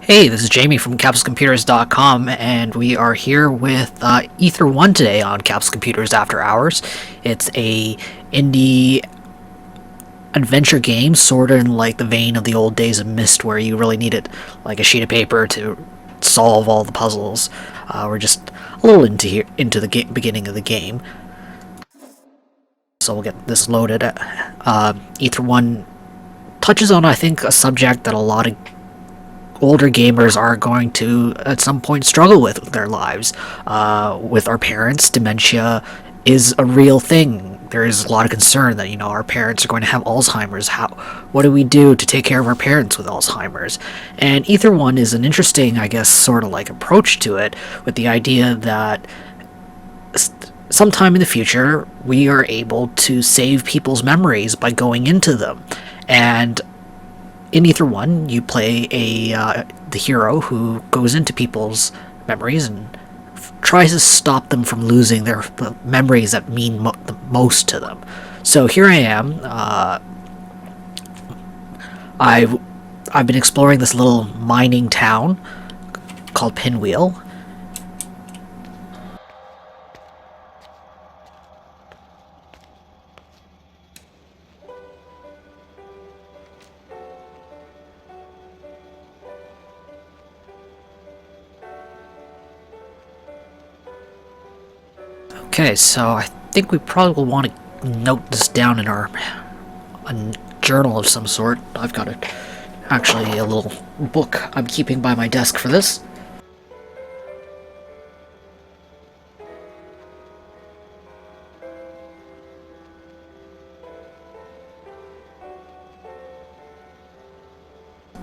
Hey, this is Jamie from CapsuleComputers.com, and we are here with Ether One today on Capsule Computers After Hours. It's a indie adventure game, sort of in like the vein of the old days of Myst, where you really needed like a sheet of paper to solve all the puzzles. We're just a little into the beginning of the game, so we'll get this loaded. Ether One touches on, I think, a subject that a lot of older gamers are going to at some point struggle with their lives. With our parents, dementia is a real thing. There is a lot of concern that our parents are going to have Alzheimer's. What do we do to take care of our parents with Alzheimer's? And Ether One is an interesting, I guess, sort of like approach to it, with the idea that sometime in the future we are able to save people's memories by going into them. And in Ether One, you play the hero who goes into people's memories and tries to stop them from losing the memories that mean the most to them. So here I am. I've been exploring this little mining town called Pinwheel. Okay, so I think we probably will want to note this down in a journal of some sort. I've got actually a little book I'm keeping by my desk for this.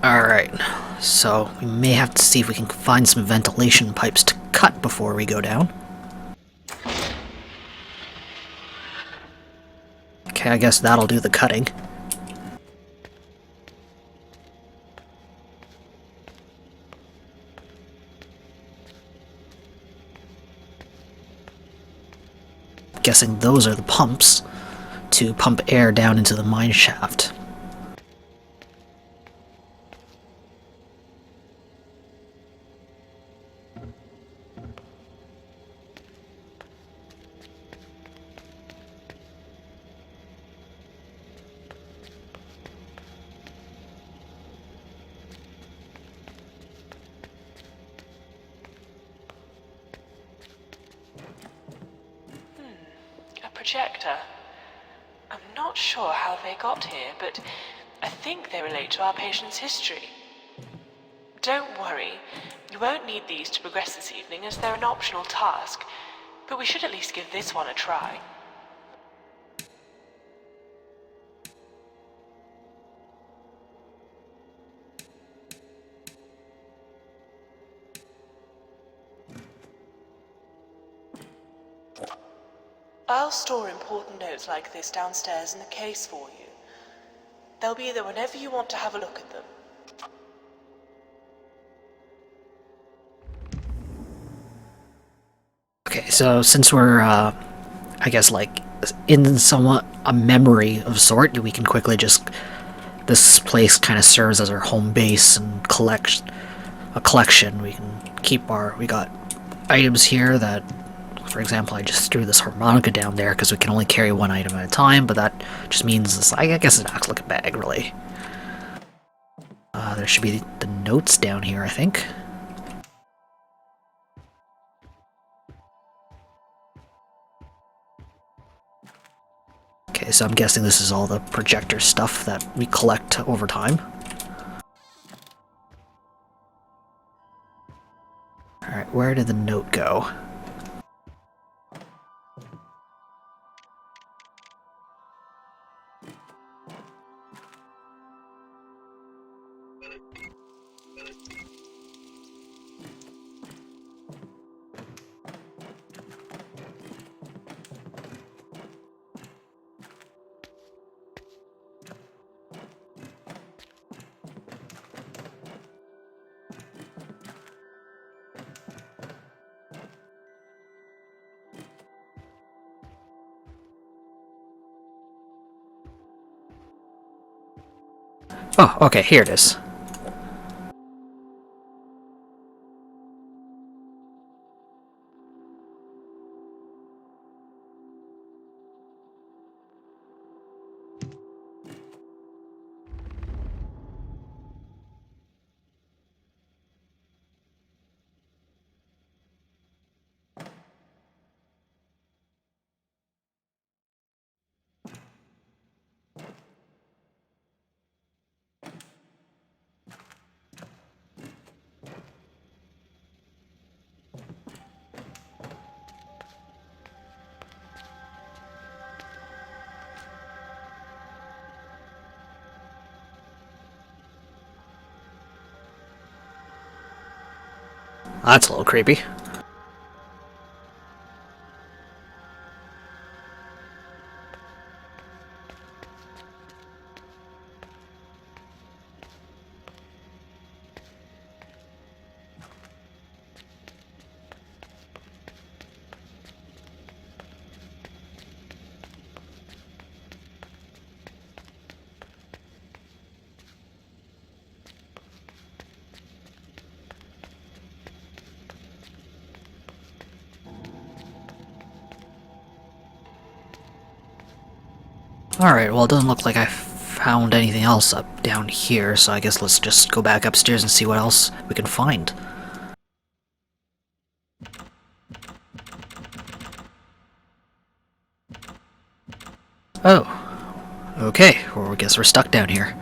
Alright, so we may have to see if we can find some ventilation pipes to cut before we go down. Okay, I guess that'll do the cutting. Guessing those are the pumps to pump air down into the mine shaft. Projector. I'm not sure how they got here, but I think they relate to our patient's history. Don't worry, you won't need these to progress this evening as they're an optional task, but we should at least give this one a try. I'll store important notes like this downstairs in the case for you. They'll be there whenever you want to have a look at them. Okay, so since we're, I guess, like, in somewhat a memory of sort, we can quickly just... This place kind of serves as our home base and a collection. We can keep we got items here that... For example, I just threw this harmonica down there because we can only carry one item at a time, but that just means this, I guess it acts like a bag, really. There should be the notes down here, I think. Okay, so I'm guessing this is all the projector stuff that we collect over time. Alright, where did the note go? Oh, okay, here it is. That's a little creepy. Alright, well, it doesn't look like I found anything else up down here, so I guess let's just go back upstairs and see what else we can find. Oh, okay, well, I guess we're stuck down here.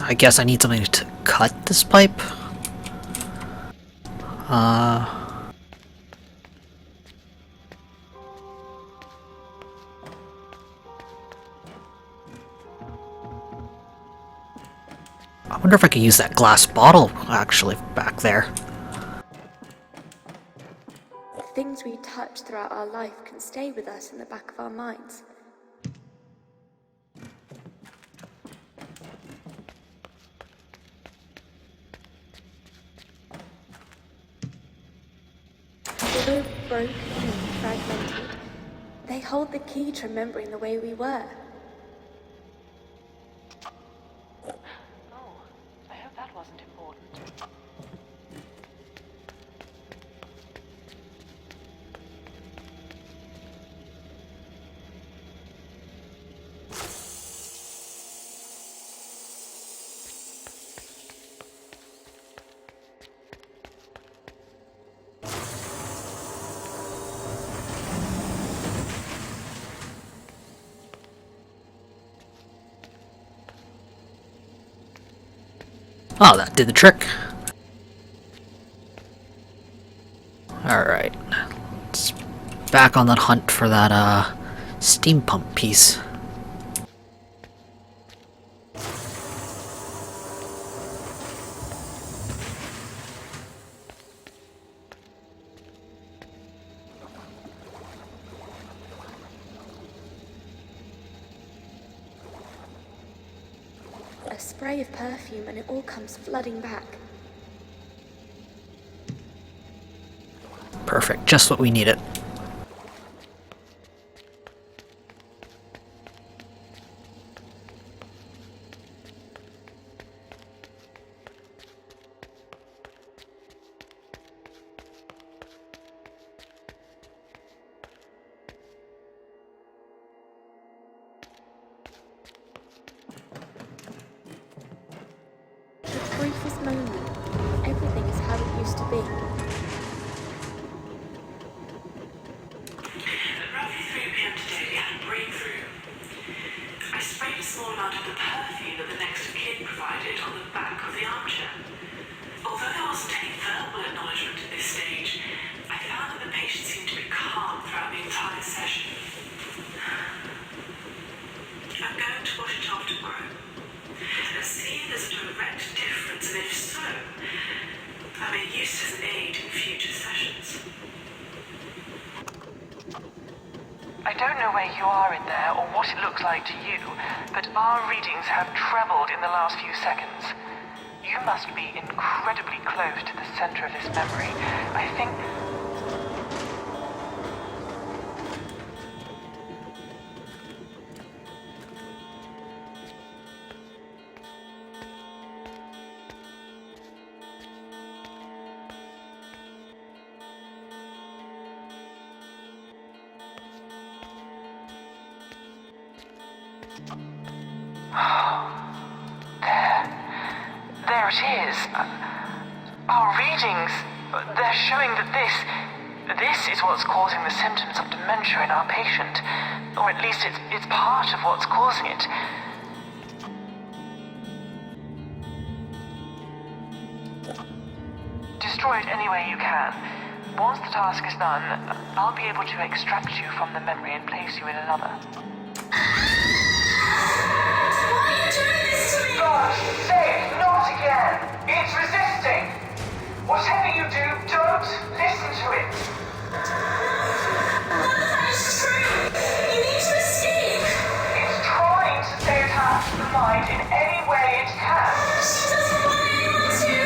I guess I need something to cut this pipe. I wonder if I could use that glass bottle, actually, back there. Things we touch throughout our life can stay with us in the back of our minds. Although broken and fragmented, they hold the key to remembering the way we were. Oh, I hope that wasn't important. Oh, that did the trick. Alright. Let's back on the hunt for that, steam pump piece. A spray of perfume and it all comes flooding back. Perfect, just what we needed. used to be. At roughly 3 p.m. today, we had a breakthrough. I sprayed a small amount of the perfume that the next of kin provided on the back of the armchair. Although there wasn't any verbal acknowledgement at this stage, I found that the patient seemed to be calm throughout the entire session. I'm going to wash it off tomorrow and see if there's a direct difference, and if so, I may use it as an aid in future sessions. I don't know where you are in there or what it looks like to you, but our readings have trebled in the last few seconds. You must be incredibly close to the center of this memory. I think... There it is. Our readings, they're showing that this is what's causing the symptoms of dementia in our patient. Or at least it's part of what's causing it. Destroy it any way you can. Once the task is done, I'll be able to extract you from the memory and place you in another. God's sake, not again! It's resisting! Whatever you do, don't listen to it! That's true! You need to escape! It's trying to stay attached to the mind in any way it can. She doesn't want anyone to!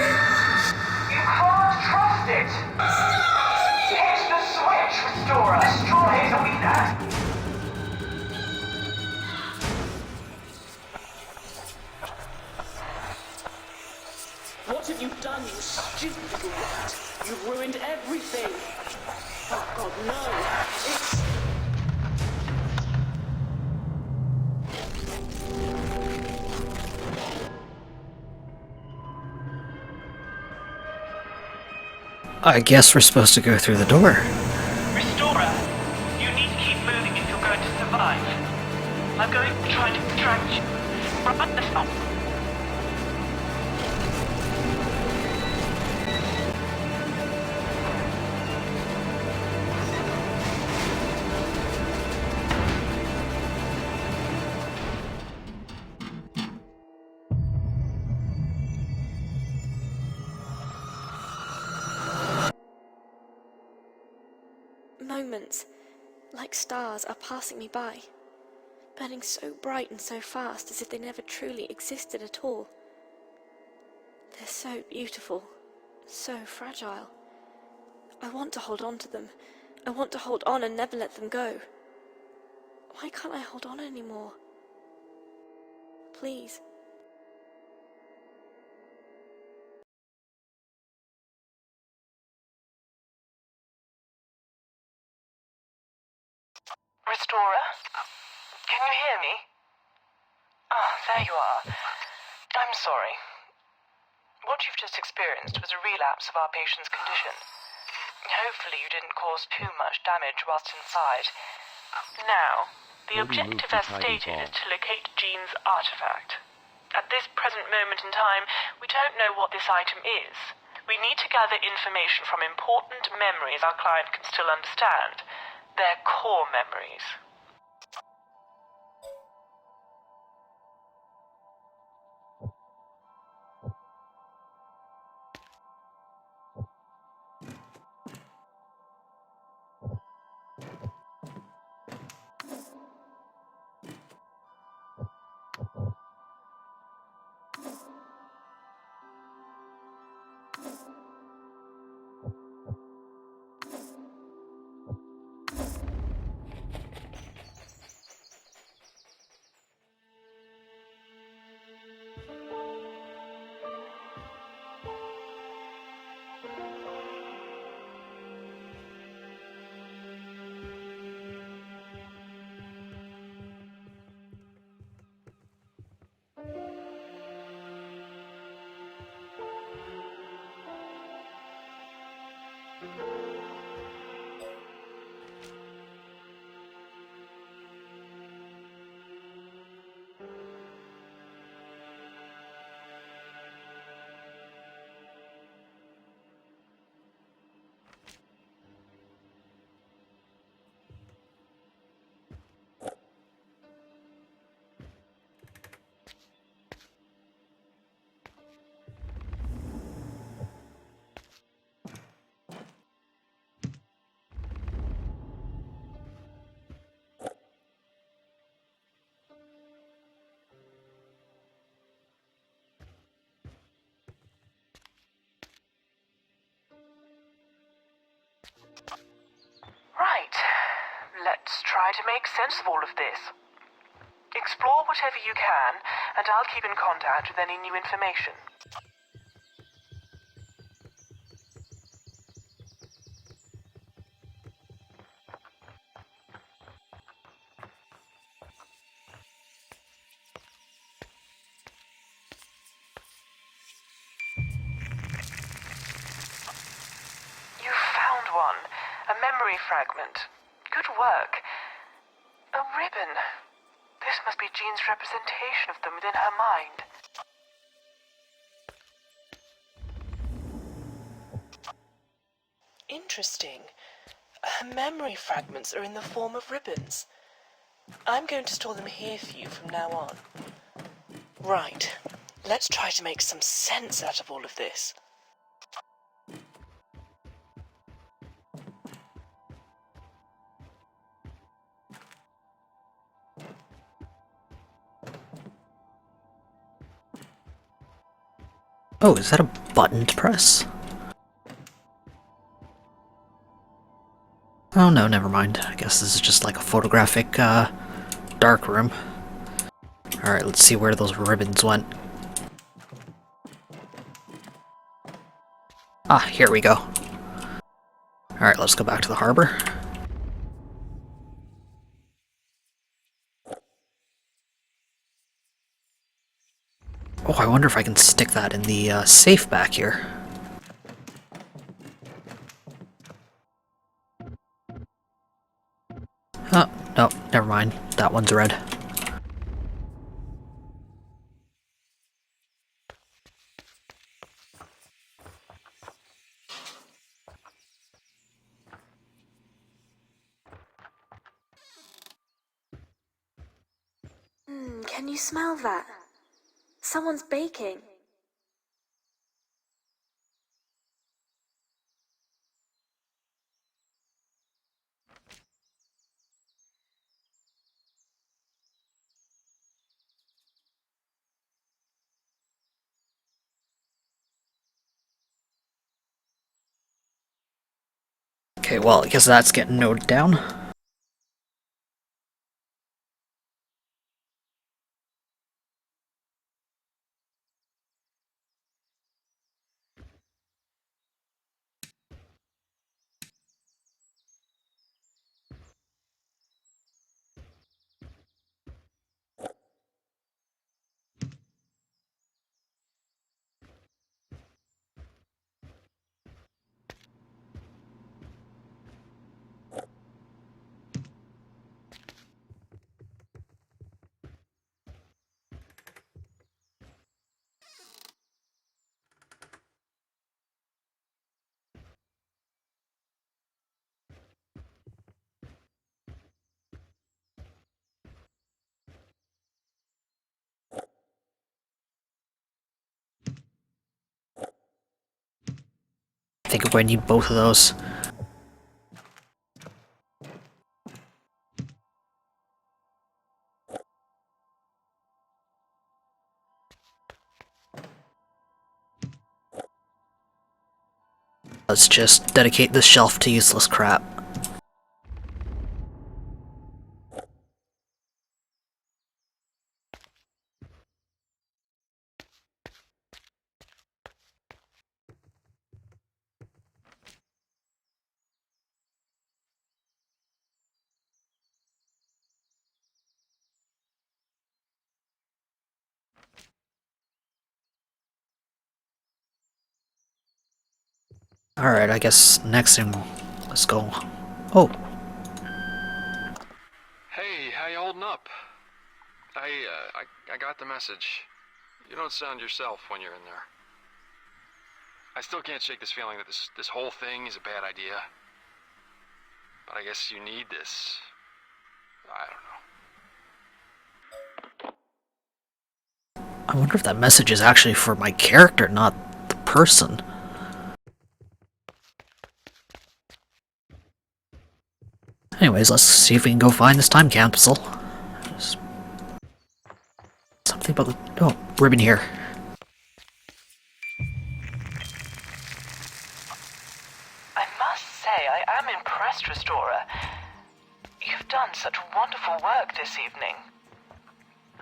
You can't trust it! Hit the switch, Restorer! Destroy it, are we that? What have you done, you stupid little rat? You've ruined everything. Oh, God, no. It's... I guess we're supposed to go through the door. Restorer, you need to keep moving if you're going to survive. I'm going to try to extract you. Right now. Moments, like stars, are passing me by, burning so bright and so fast as if they never truly existed at all. They're so beautiful, so fragile. I want to hold on to them. I want to hold on and never let them go. Why can't I hold on anymore? Please. Restorer? Can you hear me? Ah, there you are. I'm sorry. What you've just experienced was a relapse of our patient's condition. Hopefully you didn't cause too much damage whilst inside. Now, the objective as stated is to locate Jean's artifact. At this present moment in time, we don't know what this item is. We need to gather information from important memories our client can still understand. Their core memories. Let's try to make sense of all of this. Explore whatever you can, and I'll keep in contact with any new information. You found one. A memory fragment. Good work. A ribbon. This must be Jean's representation of them within her mind. Interesting. Her memory fragments are in the form of ribbons. I'm going to store them here for you from now on. Right. Let's try to make some sense out of all of this. Oh, is that a button to press? Oh no, never mind. I guess this is just like a photographic, dark room. Alright, let's see where those ribbons went. Ah, here we go. Alright, let's go back to the harbor. Oh, I wonder if I can stick that in the safe back here. Oh, no, never mind. That one's red. Can you smell that? Someone's baking. Okay, well, I guess that's getting noted down. I think we're going to need both of those. Let's just dedicate this shelf to useless crap. Alright, I guess next thing, let's go. Oh, Hey, how you holding up? I got the message. You don't sound yourself when you're in there. I still can't shake this feeling that this whole thing is a bad idea. But I guess you need this. I don't know. I wonder if that message is actually for my character, not the person. Anyways, let's see if we can go find this time capsule. Something about the... oh, ribbon here. I must say, I am impressed, Restorer. You've You've done such wonderful work this evening.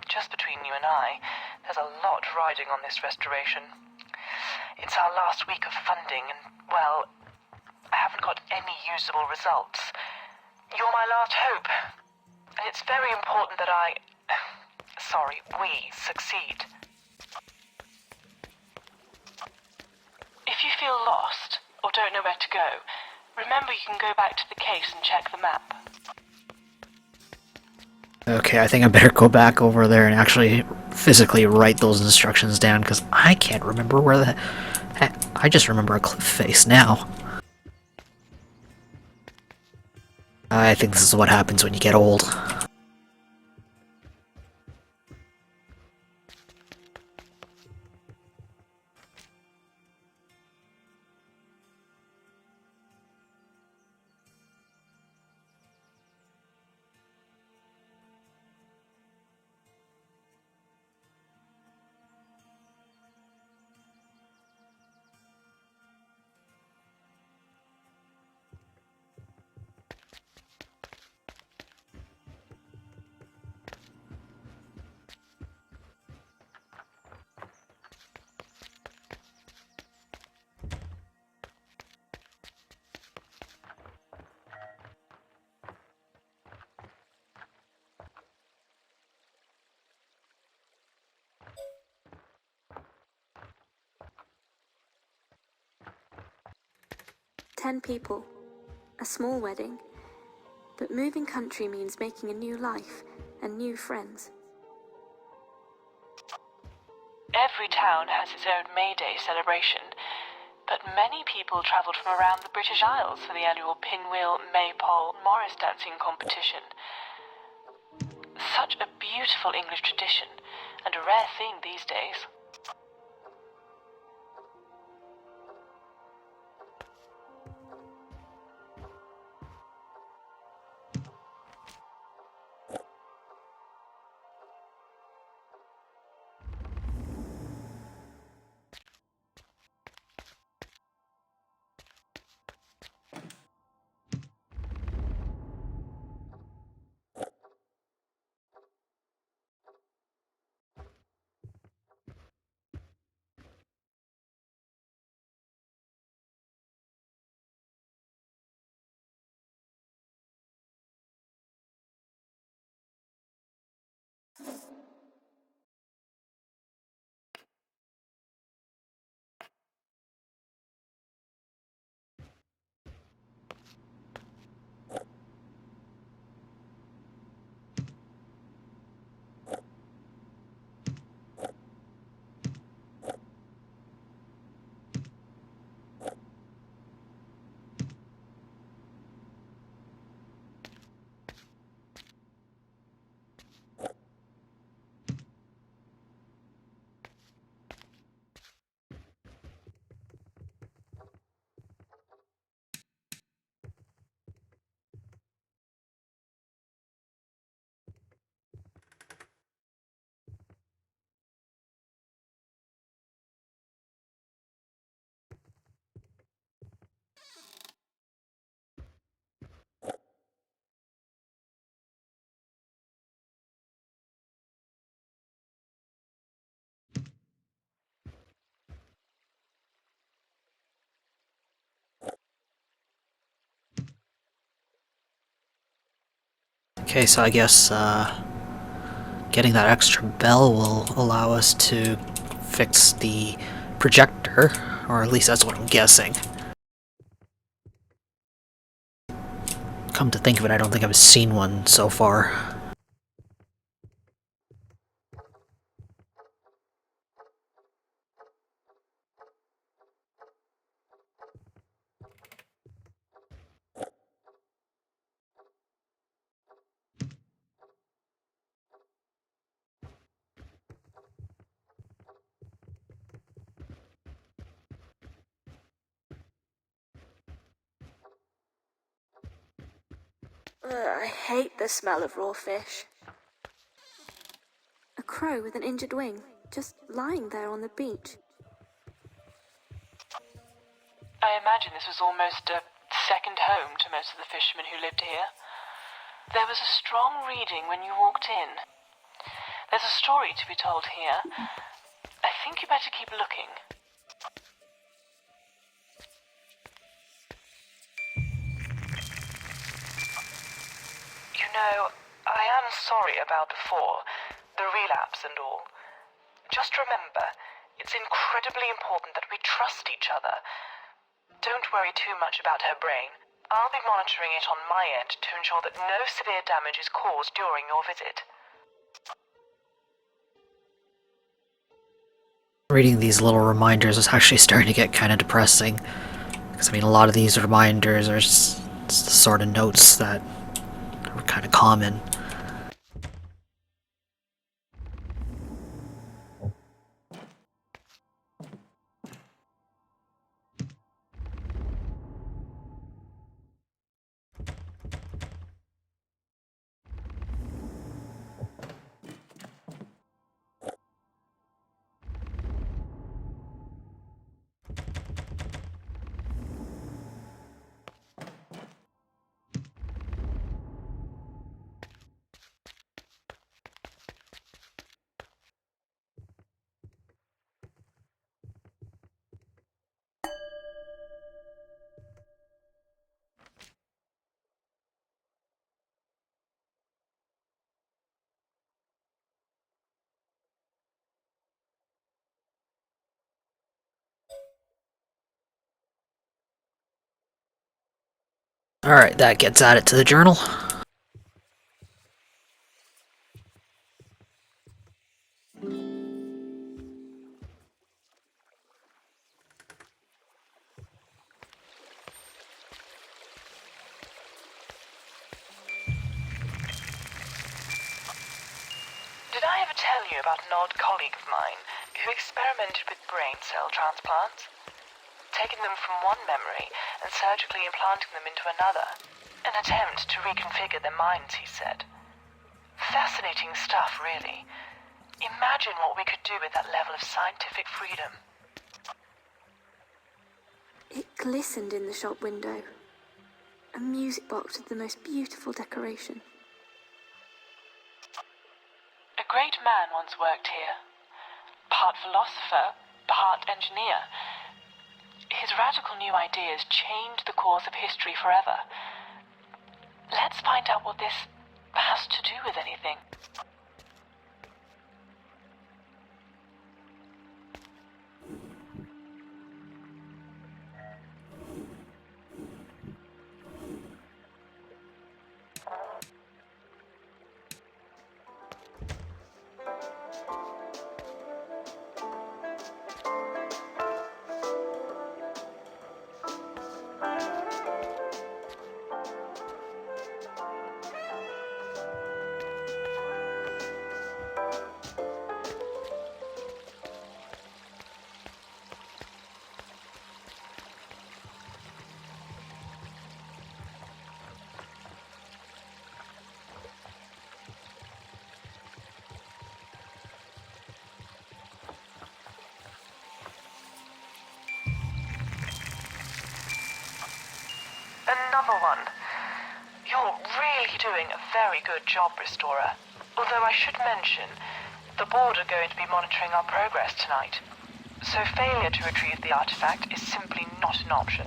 Just between you and I, there's a lot riding on this restoration. It's our last week of funding, and, well, I haven't got any usable results. You're my last hope. And it's very important that we succeed. If you feel lost, or don't know where to go, remember you can go back to the case and check the map. Okay, I think I better go back over there and actually physically write those instructions down, because I can't remember where the heck. I just remember a cliff face now. I think this is what happens when you get old. "10 people. A small wedding. But moving country means making a new life and new friends." Every town has its own May Day celebration, but many people travelled from around the British Isles for the annual Pinwheel, Maypole, Morris dancing competition. Such a beautiful English tradition, and a rare thing these days. Okay, so I guess getting that extra bell will allow us to fix the projector, or at least that's what I'm guessing. Come to think of it, I don't think I've seen one so far. I hate the smell of raw fish. A crow with an injured wing, just lying there on the beach. I imagine this was almost a second home to most of the fishermen who lived here. There was a strong reading when you walked in. There's a story to be told here. I think you better keep looking. You know, I am sorry about before, the relapse and all. Just remember, it's incredibly important that we trust each other. Don't worry too much about her brain. I'll be monitoring it on my end to ensure that no severe damage is caused during your visit. Reading these little reminders is actually starting to get kind of depressing. Because, I mean, a lot of these reminders are just the sort of notes that are kind of common. Alright, that gets added to the journal. Did I ever tell you about an old colleague of mine who experimented with brain cell transplants? Taking them from one memory and surgically implanting them into another. An attempt to reconfigure their minds, he said. Fascinating stuff, really. Imagine what we could do with that level of scientific freedom. It glistened in the shop window. A music box with the most beautiful decoration. A great man once worked here. Part philosopher, part engineer. His radical new ideas changed the course of history forever. Let's find out what this has to do with anything. Another one. You're really doing a very good job, Restorer. Although I should mention, the board are going to be monitoring our progress tonight. So failure to retrieve the artifact is simply not an option.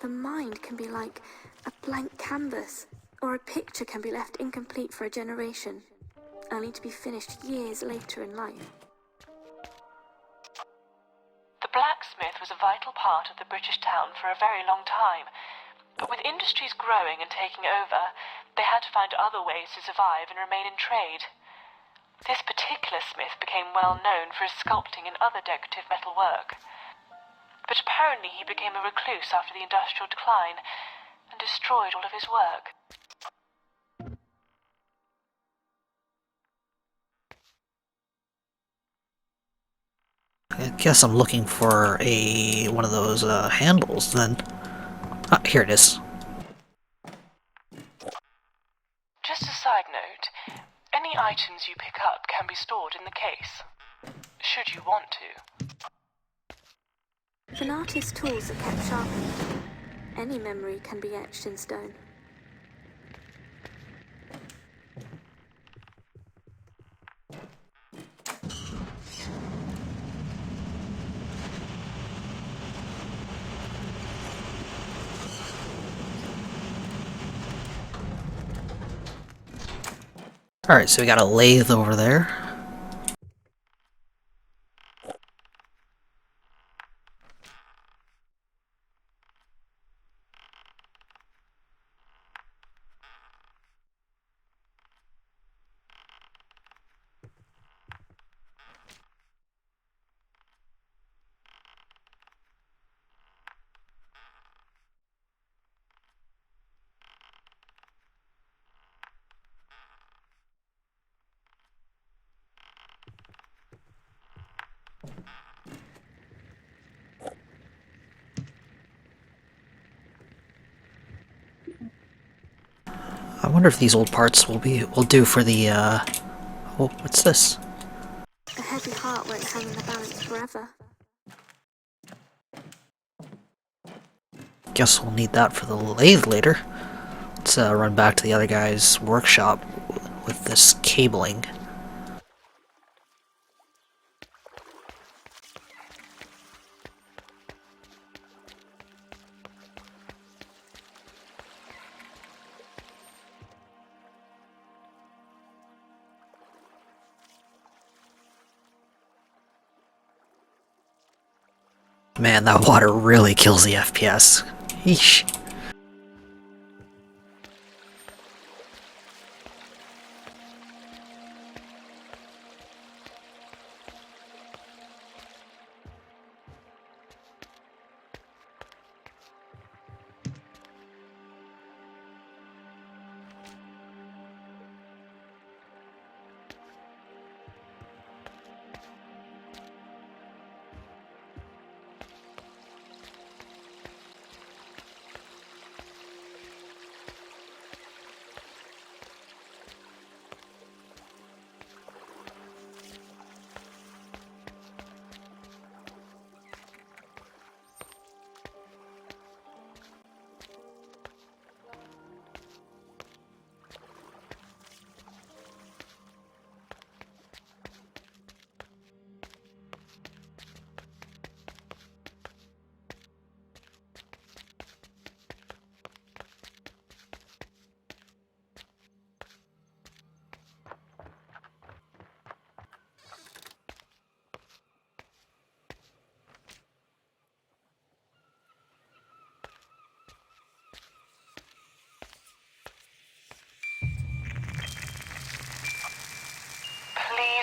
The mind can be like a blank canvas, or a picture can be left incomplete for a generation, only to be finished years later in life. The blacksmith was a vital part of the British town for a very long time. But with industries growing and taking over, they had to find other ways to survive and remain in trade. This particular smith became well known for his sculpting and other decorative metal work. but apparently he became a recluse after the industrial decline and destroyed all of his work. I guess I'm looking for one of those handles then. Ah, here it is. Just a side note, any items you pick up can be stored in the case, should you want to. If an artist's tools are kept sharpened, any memory can be etched in stone. Alright, so we got a lathe over there. I wonder if these old parts will do for the oh, what's this? A heavy heart won't hang in the balance forever. Guess we'll need that for the lathe later. Let's run back to the other guy's workshop with this cabling. Man, that water really kills the FPS. Yeesh.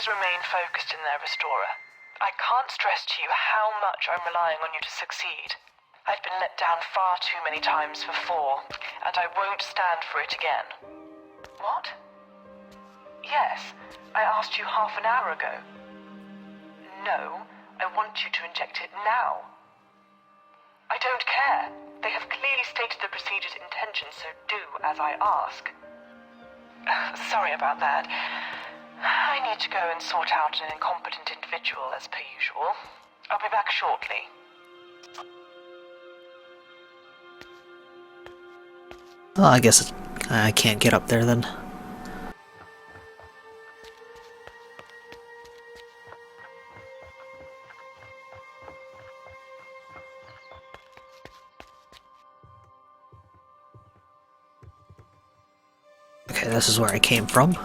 Please remain focused in there, Restorer. I can't stress to you how much I'm relying on you to succeed. I've been let down far too many times before, and I won't stand for it again. What? Yes, I asked you half an hour ago. No, I want you to inject it now. I don't care. They have clearly stated the procedure's intention, so do as I ask. Sorry about that. I need to go and sort out an incompetent individual as per usual. I'll be back shortly. Well, I guess I can't get up there then. Okay, this is where I came from.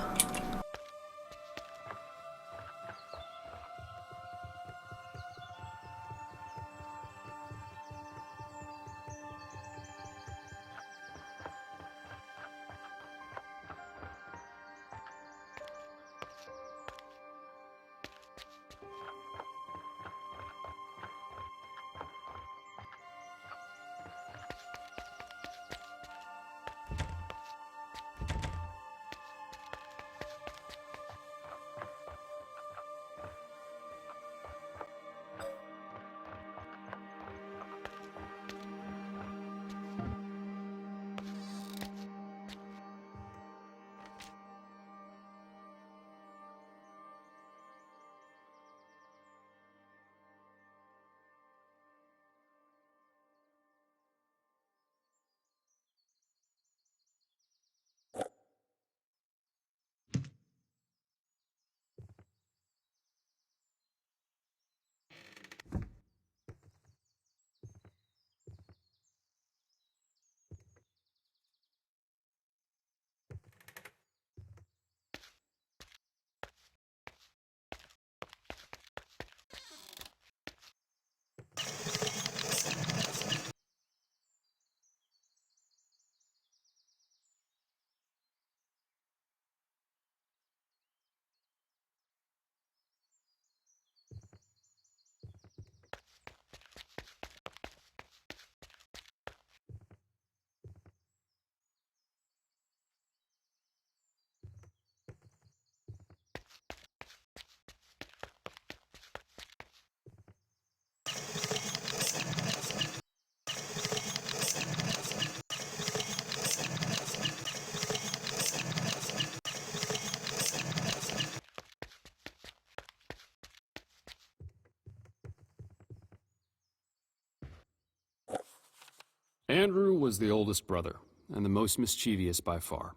Andrew was the oldest brother, and the most mischievous by far.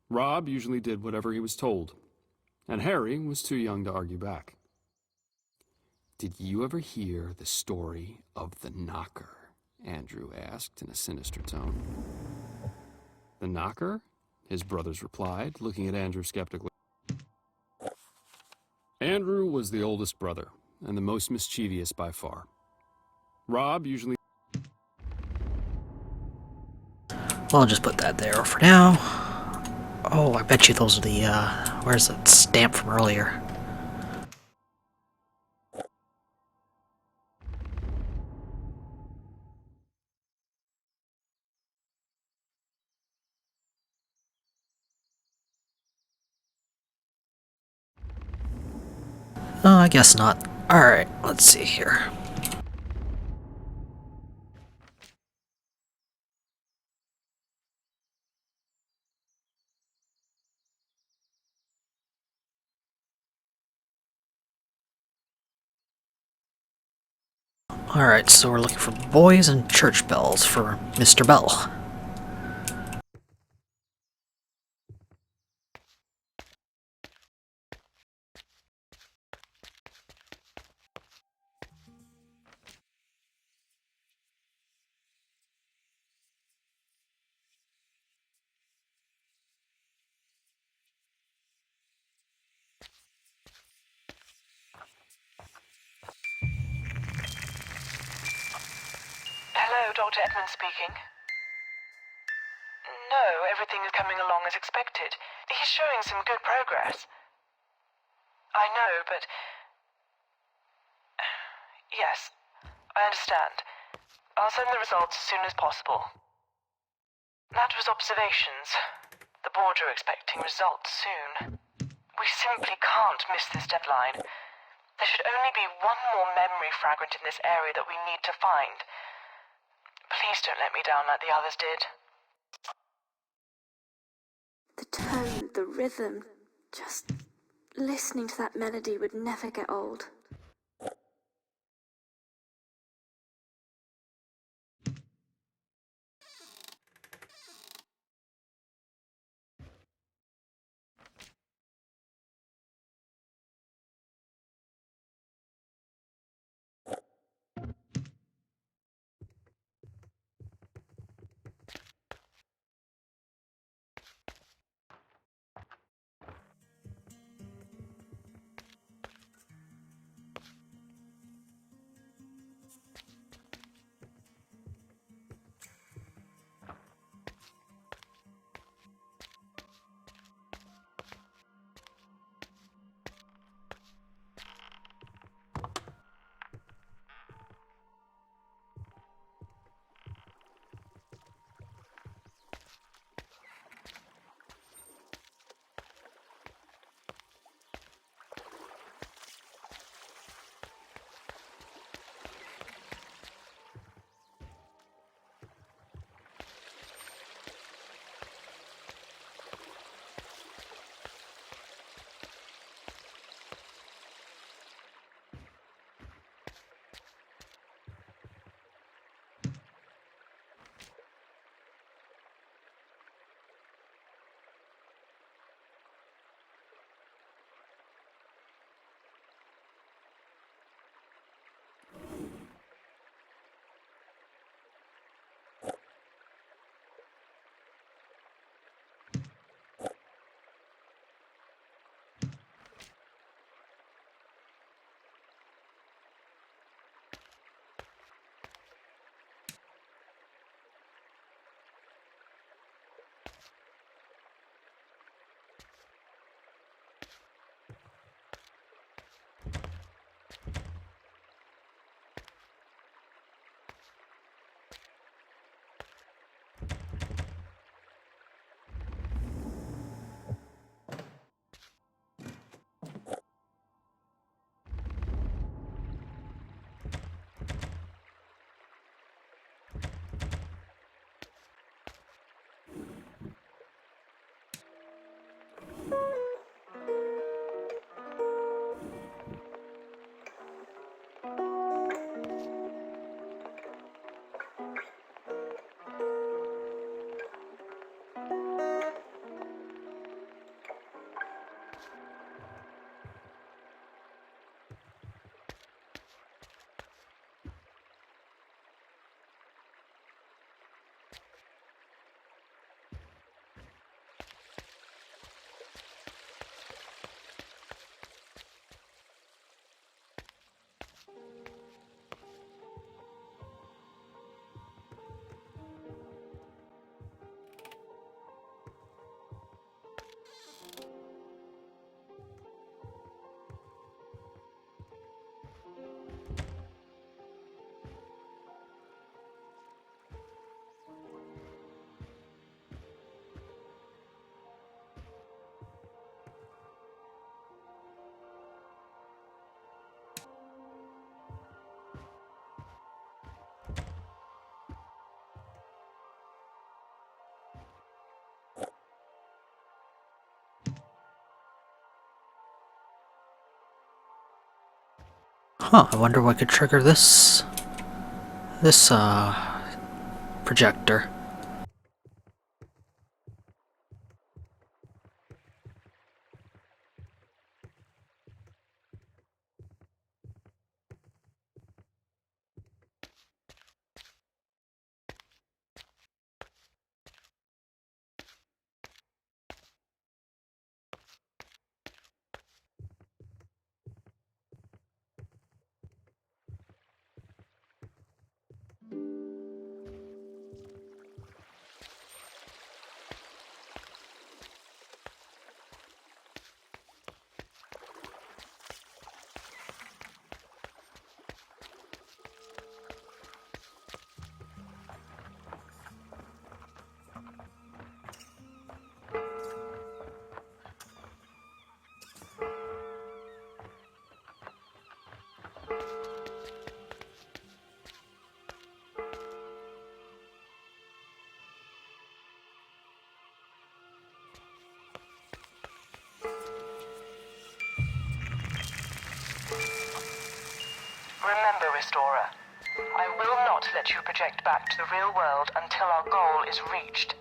Rob usually did whatever he was told, and Harry was too young to argue back. "Did you ever hear the story of the knocker?" Andrew asked in a sinister tone. "The knocker?" his brothers replied, looking at Andrew skeptically. Andrew was the oldest brother, and the most mischievous by far. Rob usually... Well, I'll just put that there for now. Oh, I bet you those are the, where's that stamp from earlier? Oh, I guess not. Alright, let's see here. Alright, so we're looking for boys and church bells for Mr. Bell. Hello, Dr. Edmund speaking. No, everything is coming along as expected. He's showing some good progress. I know, but... Yes, I understand. I'll send the results as soon as possible. That was observations. The board are expecting results soon. We simply can't miss this deadline. There should only be one more memory fragment in this area that we need to find. Please don't let me down like the others did. The tone, the rhythm, just listening to that melody would never get old. Huh, I wonder what could trigger this projector. Remember, Restorer, I will not let you project back to the real world until our goal is reached.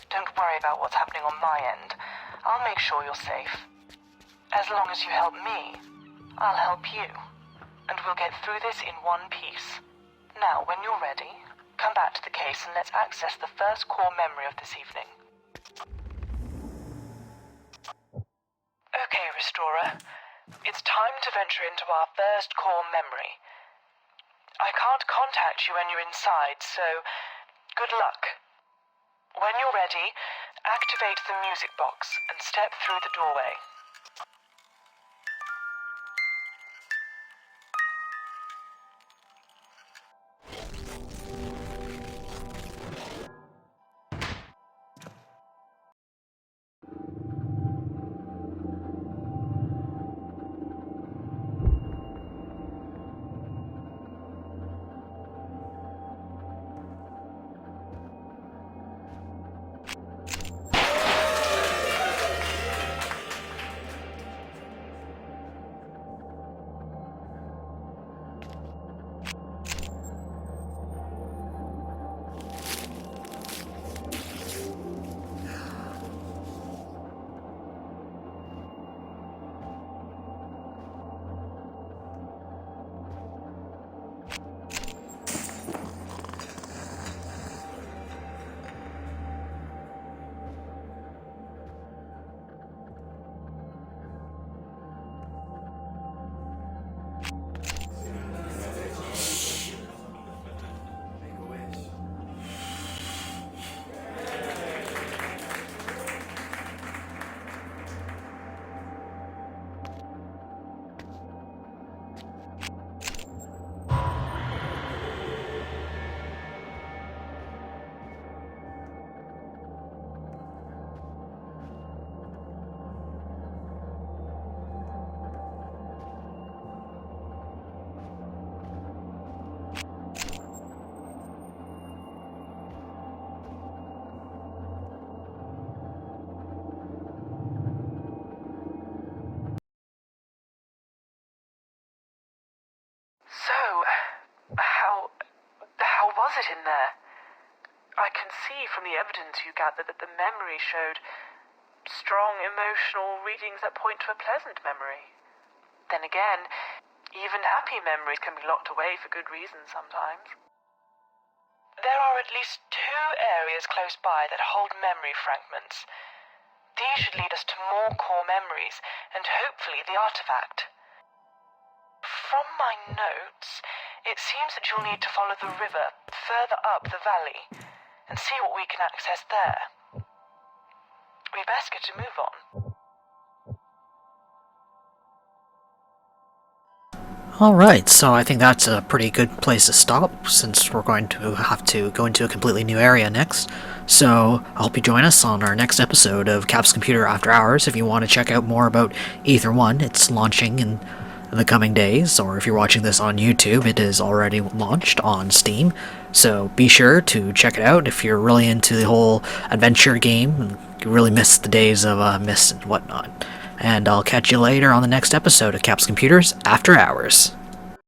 Don't worry about what's happening on my end. I'll make sure you're safe. As long as you help me, I'll help you. And we'll get through this in one piece. Now, when you're ready, come back to the case and let's access the first core memory of this evening. Okay, Restorer. It's time to venture into our first core memory. I can't contact you when you're inside, so good luck. When you're ready, activate the music box and step through the doorway. So, how was it in there? I can see from the evidence you gathered that the memory showed strong emotional readings that point to a pleasant memory. Then again, even happy memories can be locked away for good reasons sometimes. There are at least 2 areas close by that hold memory fragments. These should lead us to more core memories, and hopefully the artifact. From my notes, it seems that you'll need to follow the river further up the valley and see what we can access there. We best get to move on. Alright, so I think that's a pretty good place to stop, since we're going to have to go into a completely new area next. So, I hope you join us on our next episode of Cap's Computer After Hours. If you want to check out more about Ether 1, it's launching in the coming days, or if you're watching this on YouTube, it is already launched on Steam. So be sure to check it out if you're really into the whole adventure game, and you really miss the days of Myst and whatnot. And I'll catch you later on the next episode of Cap's Computers After Hours.